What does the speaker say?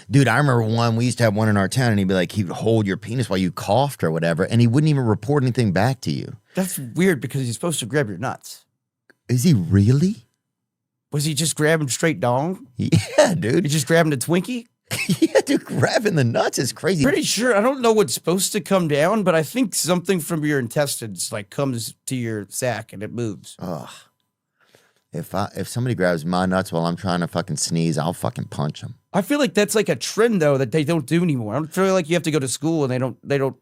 Dude, I remember we used to have one in our town, and he'd be like, he'd hold your penis while you coughed or whatever, and he wouldn't even report anything back to you. That's weird because he's supposed to grab your nuts. Is he really? Was he just grabbing straight dong? Yeah, dude. He just grabbing a Twinkie? Yeah, dude, grabbing the nuts is crazy. Pretty sure. I don't know what's supposed to come down, but I think something from your intestines like comes to your sack and it moves. Ugh. If somebody grabs my nuts while I'm trying to fucking sneeze, I'll fucking punch them. I feel like that's like a trend though that they don't do anymore. I don't feel like you have to go to school and they don't